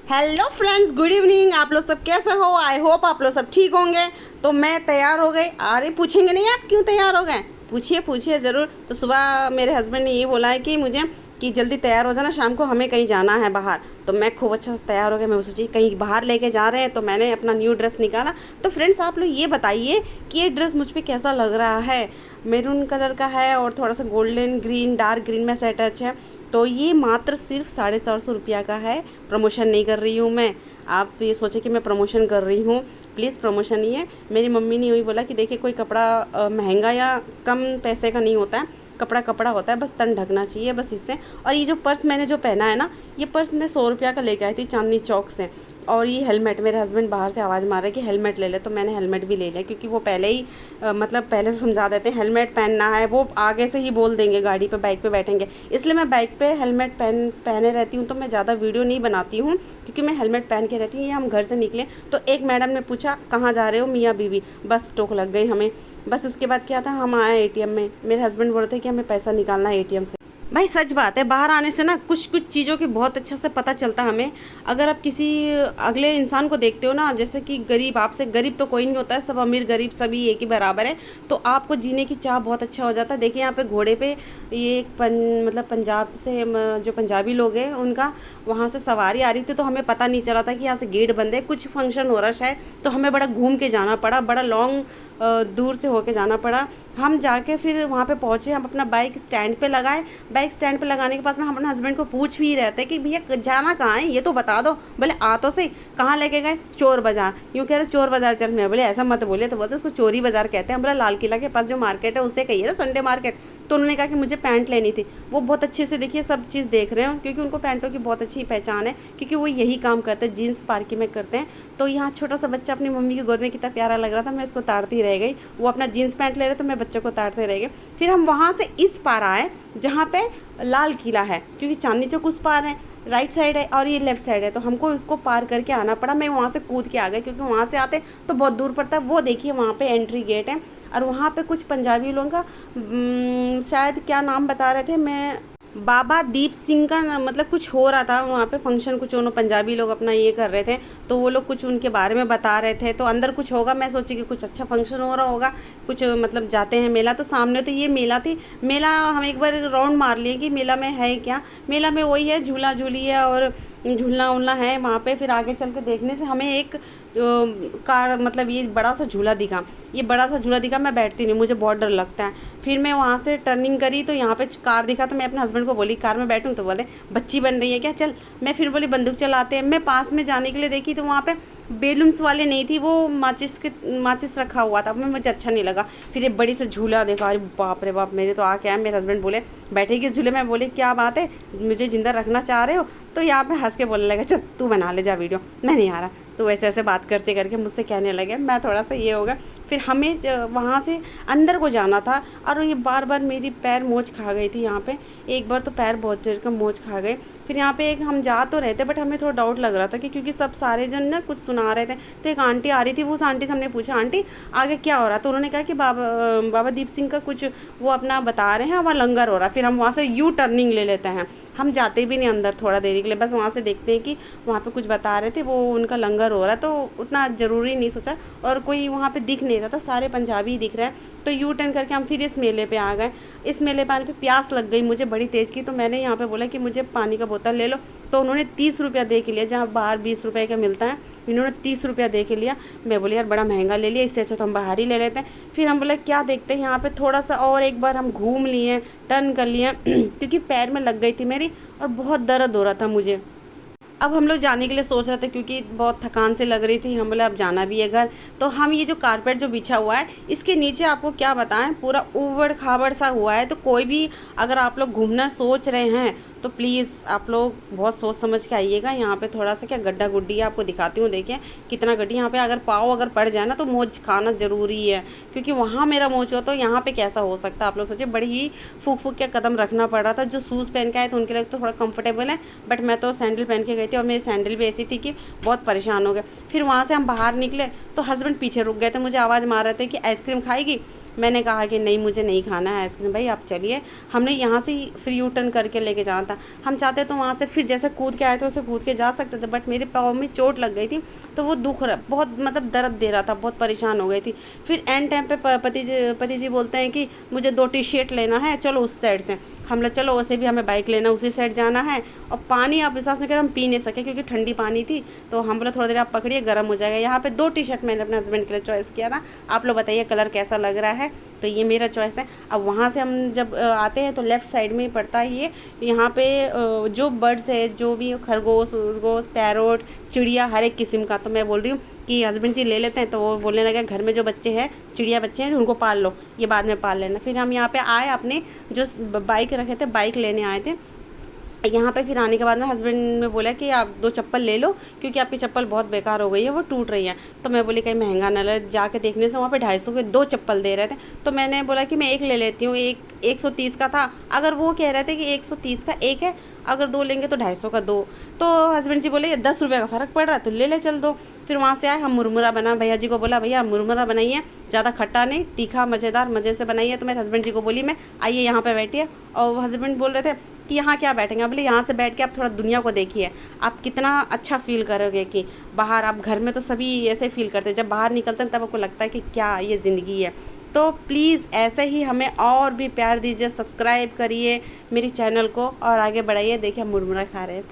Hello friends, good evening. आप लोग सब कैसे हो? आई होप आप लोग सब ठीक होंगे। तो मैं तैयार हो गई। अरे पूछेंगे नहीं आप क्यों तैयार हो गए? पूछिए पूछिए ज़रूर। तो सुबह मेरे हस्बैंड ने ये बोला है कि मुझे कि जल्दी तैयार हो जाना, शाम को हमें कहीं जाना है बाहर। तो मैं खूब अच्छा से तैयार हो गया। मैं सोची कहीं बाहर लेके जा रहे हैं, तो मैंने अपना न्यू ड्रेस निकाला। तो फ्रेंड्स आप लोग ये बताइए कि ये ड्रेस मुझ पर कैसा लग रहा है। मैरून कलर का है और थोड़ा सा गोल्डन ग्रीन, डार्क ग्रीन में से अटैच है। तो ये मात्र सिर्फ 450 रुपया का है। प्रमोशन नहीं कर रही हूँ मैं। आप ये सोचे कि मैं प्रमोशन कर रही हूँ, प्लीज़ प्रमोशन नहीं है। मेरी मम्मी ने यही बोला कि देखिए कोई कपड़ा महंगा या कम पैसे का नहीं होता है। कपड़ा कपड़ा होता है, बस तन ढकना चाहिए बस इससे। और ये जो पर्स मैंने जो पहना है ना, ये पर्स मैं 100 रुपया का लेके आई थी चांदनी चौक से। और ये हेलमेट, मेरे हस्बैंड बाहर से आवाज़ मार रहे कि हेलमेट ले ले, तो मैंने हेलमेट भी ले लिया क्योंकि वो पहले ही मतलब पहले से समझा देते हैं हेलमेट पहनना है। वो आगे से ही बोल देंगे गाड़ी पे बाइक पे बैठेंगे, इसलिए मैं बाइक पे हेलमेट पहने रहती हूँ। तो मैं ज़्यादा वीडियो नहीं बनाती हूँ क्योंकि मैं हेलमेट पहन के रहती हूँ। ये हम घर से निकले तो एक मैडम ने पूछा कहाँ जा रहे हो मियाँ बीवी, बस टोक लग गई हमें। बस उसके बाद क्या था, हम आए एटीएम में। मेरे हस्बैंड बोल रहे थे कि हमें पैसा निकालना है एटीएम से। भाई सच बात है, बाहर आने से ना कुछ कुछ चीज़ों की बहुत अच्छा से पता चलता है हमें। अगर आप किसी अगले इंसान को देखते हो ना, जैसे कि गरीब, आपसे गरीब तो कोई नहीं होता है, सब अमीर गरीब सभी एक ही बराबर है। तो आपको जीने की चाह बहुत अच्छा हो जाता है। देखिए यहाँ पे घोड़े पे ये एक मतलब पंजाब से जो पंजाबी लोग हैं उनका वहाँ से सवारी आ रही थी। तो हमें पता नहीं चला था कि यहाँ से गेट बंद है, कुछ फंक्शन हो रहा है शायद। तो हमें बड़ा घूम के जाना पड़ा, बड़ा लॉन्ग दूर से होके जाना पड़ा। हम जाके फिर वहाँ पे पहुँचे, हम अपना बाइक स्टैंड पे लगाए। बाइक स्टैंड पे लगाने के पास में हम अपने हस्बैंड को पूछ भी रहे थे कि भैया जाना कहाँ है, ये तो बता दो। बोले आ तो सही, कहाँ लेके गए? चोर बाज़ार। यूँ कह रहे चोर बाज़ार चल। मैं बोले ऐसा मत बोलिए। तो बोलते उसको चोरी बाज़ार कहते हैं। बोला लाल किला के पास जो मार्केट है उसे कहिए ना संडे मार्केट। तो उन्होंने कहा कि मुझे पैंट लेनी थी। वो बहुत अच्छे से देखिए सब चीज़ देख रहे हो क्योंकि उनको पैंटों की बहुत अच्छी पहचान है, क्योंकि वो यही काम करते हैं, जीन्स पार्की में करते हैं। तो यहाँ छोटा सा बच्चा अपनी मम्मी की गोद में कितना प्यारा लग रहा था, मैं इसको ताड़ती रह गई। वो अपना जीन्स पैंट ले रहे तो मैं बच्चों को ताड़ते रह गई। फिर हम वहाँ से इस पार आए जहाँ पे लाल किला है, क्योंकि चांदनी चौक उस पार है, राइट साइड है और ये लेफ्ट साइड है। तो हमको उसको पार करके आना पड़ा। मैं वहाँ से कूद के आ गई क्योंकि वहाँ से आते तो बहुत दूर पड़ता है। वो देखिए वहाँ पे एंट्री गेट है और वहाँ पे कुछ पंजाबी लोगों का शायद क्या नाम बता रहे थे, मैं बाबा दीप सिंह का मतलब कुछ हो रहा था वहाँ पे फंक्शन, कुछ उन्होंने पंजाबी लोग अपना ये कर रहे थे। तो वो लोग कुछ उनके बारे में बता रहे थे। तो अंदर कुछ होगा, मैं सोची कि कुछ अच्छा फंक्शन हो रहा होगा, कुछ मतलब जाते हैं मेला। तो सामने तो ये मेला थी। मेला हम एक बार राउंड मार लिए कि मेला में है क्या। मेला में वही है, झूला झूली है और झूलना उलना है वहाँ पे। फिर आगे चल के देखने से हमें एक कार मतलब ये बड़ा सा झूला दिखा। ये बड़ा सा झूला दिखा, मैं बैठती नहीं, मुझे बहुत डर लगता है। फिर मैं वहाँ से टर्निंग करी तो यहाँ पे कार दिखा। तो मैं अपने हस्बैंड को बोली कार में बैठूँ, तो बोले बच्ची बन रही है क्या, चल। मैं फिर बोली बंदूक चलाते हैं। मैं पास में जाने के लिए देखी तो वहाँ पे बेलून्स वाले नहीं थी, वो माचिस रखा हुआ था। मुझे अच्छा नहीं लगा। फिर ये बड़ी से झूला देखा, अरे बाप रे बाप, मेरे तो आके आए। मेरे हस्बैंड बोले बैठेगी इस झूले में। बोले क्या बात है, मुझे जिंदा रखना चाह रहे हो? तो यहाँ पे हंस के बोलने लगा चल तू बना ले जा वीडियो, मैं नहीं आ रहा। तो वैसे ऐसे बात करते करके मुझसे कहने लगे, मैं थोड़ा सा ये होगा। फिर हमें वहाँ से अंदर को जाना था और ये बार बार मेरी पैर मोच खा गई थी। यहाँ पे एक बार तो पैर बहुत जोर का मोच खा गए। फिर यहाँ पे एक हम जा तो रहे थे बट हमें थोड़ा डाउट लग रहा था कि क्योंकि सब सारे जन ना कुछ सुना रहे थे। तो एक आंटी आ रही थी, वो उस आंटी से हमने पूछा आंटी आगे क्या हो रहा। तो उन्होंने कहा कि बाबा दीप सिंह का कुछ वो अपना बता रहे हैं, वहाँ लंगर हो रहा है। फिर हम वहाँ से यू टर्निंग ले लेते हैं, हम जाते भी नहीं अंदर थोड़ा देरी के लिए, बस वहाँ से देखते हैं कि वहाँ पे कुछ बता रहे थे, वो उनका लंगर हो रहा है। तो उतना ज़रूरी नहीं सोचा और कोई वहाँ पे दिख नहीं रहा था, सारे पंजाबी ही दिख रहे हैं। तो यू टर्न करके हम फिर इस मेले पे आ गए। इस मेले पे आने पे प्यास लग गई मुझे बड़ी तेज़ की। तो मैंने यहाँ पे बोला कि मुझे पानी का बोतल ले लो। तो उन्होंने 30 रुपया दे के लिया, जहाँ बाहर 20 रुपये का मिलता है, इन्होंने 30 रुपया दे के लिया। मैं बोली यार बड़ा महंगा ले लिया, इससे अच्छा तो हम बाहर ही ले लेते हैं। फिर हम बोले क्या देखते हैं यहाँ पे थोड़ा सा और एक बार हम घूम लिए, टर्न कर लिए क्योंकि पैर में लग गई थी मेरी और बहुत दर्द हो रहा था मुझे। अब हम लोग जाने के लिए सोच रहे थे क्योंकि बहुत थकान से लग रही थी। हम बोले अब जाना भी है घर। तो हम ये जो कारपेट जो बिछा हुआ है इसके नीचे आपको क्या बताएं, पूरा उबड़ खाबड़ सा हुआ है। तो कोई भी अगर आप लोग घूमना सोच रहे हैं तो प्लीज़ आप लोग बहुत सोच समझ के आइएगा। यहाँ पे थोड़ा सा क्या गड्ढा गुड्डी है, आपको दिखाती हूँ। देखिए कितना गड्ढी, यहाँ पे अगर पाँव अगर पड़ जाए ना तो मोच खाना ज़रूरी है, क्योंकि वहाँ मेरा मोच हो तो यहाँ पे कैसा हो सकता है। आप लोग सोचिए, बड़ी ही फूक फूक के कदम रखना पड़ रहा था। जो शूज़ पहन के आए तो उनके लिए तो थोड़ा कंफर्टेबल है, बट मैं तो सैंडल पहन के गई थी और मेरी सैंडल भी ऐसी थी कि बहुत परेशान हो गए। फिर वहाँ से हम बाहर निकले तो हस्बैंड पीछे रुक गए थे, मुझे आवाज़ मार रहे थे कि आइसक्रीम खाएगी। मैंने कहा कि नहीं, मुझे नहीं खाना है आइसक्रीम। भाई आप चलिए, हमने यहाँ से ही फ्री यू टर्न करके लेके जाना था। हम चाहते तो वहाँ से फिर जैसे कूद के आए थे वैसे कूद के जा सकते थे, बट मेरे पाँव में चोट लग गई थी, तो वो दुख रहा, बहुत मतलब दर्द दे रहा था, बहुत परेशान हो गई थी। फिर एंड टाइम पे पति जी बोलते हैं कि मुझे 2 टी शर्ट लेना है, चलो उस साइड से। हम लोग चलो, वैसे भी हमें बाइक लेना, उसी साइड जाना है। और पानी आप विश्वास नहीं करें, हम पी नहीं सके क्योंकि ठंडी पानी थी। तो हम बोले थोड़ी देर आप पकड़िए, गर्म हो जाएगा। यहाँ पे 2 टी शर्ट मैंने अपने हस्बैंड के लिए चॉइस किया था। आप लोग बताइए कलर कैसा लग रहा है। तो ये मेरा चॉइस है। अब वहाँ से हम जब आते हैं तो लेफ़्ट साइड में ही पड़ता है ये। यहाँ पे जो बर्ड्स है, जो भी खरगोश उरगोश, पैरोट, चिड़िया, हर एक किस्म का। तो मैं बोल रही हूँ कि हस्बैंड जी ले लेते हैं, तो वो बोलने लगे घर में जो बच्चे हैं, चिड़िया बच्चे हैं, उनको पाल लो, ये बाद में पाल लेना। फिर हम यहाँ पे आए, अपने जो बाइक रखे थे, बाइक लेने आए थे यहाँ पे। फिर आने के बाद में हस्बैंड ने बोला कि आप 2 चप्पल ले लो, क्योंकि आपकी चप्पल बहुत बेकार हो गई है, वो टूट रही है। तो मैं बोली कहीं महंगा ना लगे। जाके देखने से वहाँ पे 250 के 2 चप्पल दे रहे थे। तो मैंने बोला कि मैं एक ले लेती हूँ, एक 130 का था। अगर वो कह रहे थे कि 130 का एक है, अगर 2 लेंगे तो 250 का 2। तो हस्बैंड जी बोले ये 10 रुपये का फ़र्क पड़ रहा है, तो ले ले चल दो। फिर वहाँ से आए, हम मुरमुरा बना, भैया जी को बोला भैया मुरमुरा बनाइए, ज़्यादा खट्टा नहीं, तीखा मज़ेदार मज़े से बनाइए। तो मेरे हस्बैंड जी को बोली मैं, आइए यहाँ पे बैठिए। और हस्बैंड बोल रहे थे कि यहाँ क्या बैठेंगे। बोले यहाँ से बैठ के आप थोड़ा दुनिया को देखिए, आप कितना अच्छा फील करोगे कि बाहर। आप घर में तो सभी ऐसे फील करते हैं, जब बाहर निकलते हैं तब आपको लगता है कि क्या ये ज़िंदगी है। तो प्लीज़ ऐसे ही हमें और भी प्यार दीजिए, सब्सक्राइब करिए मेरी चैनल को और आगे बढ़ाइए। देखिए हम मुरमुरा खा रहे हैं।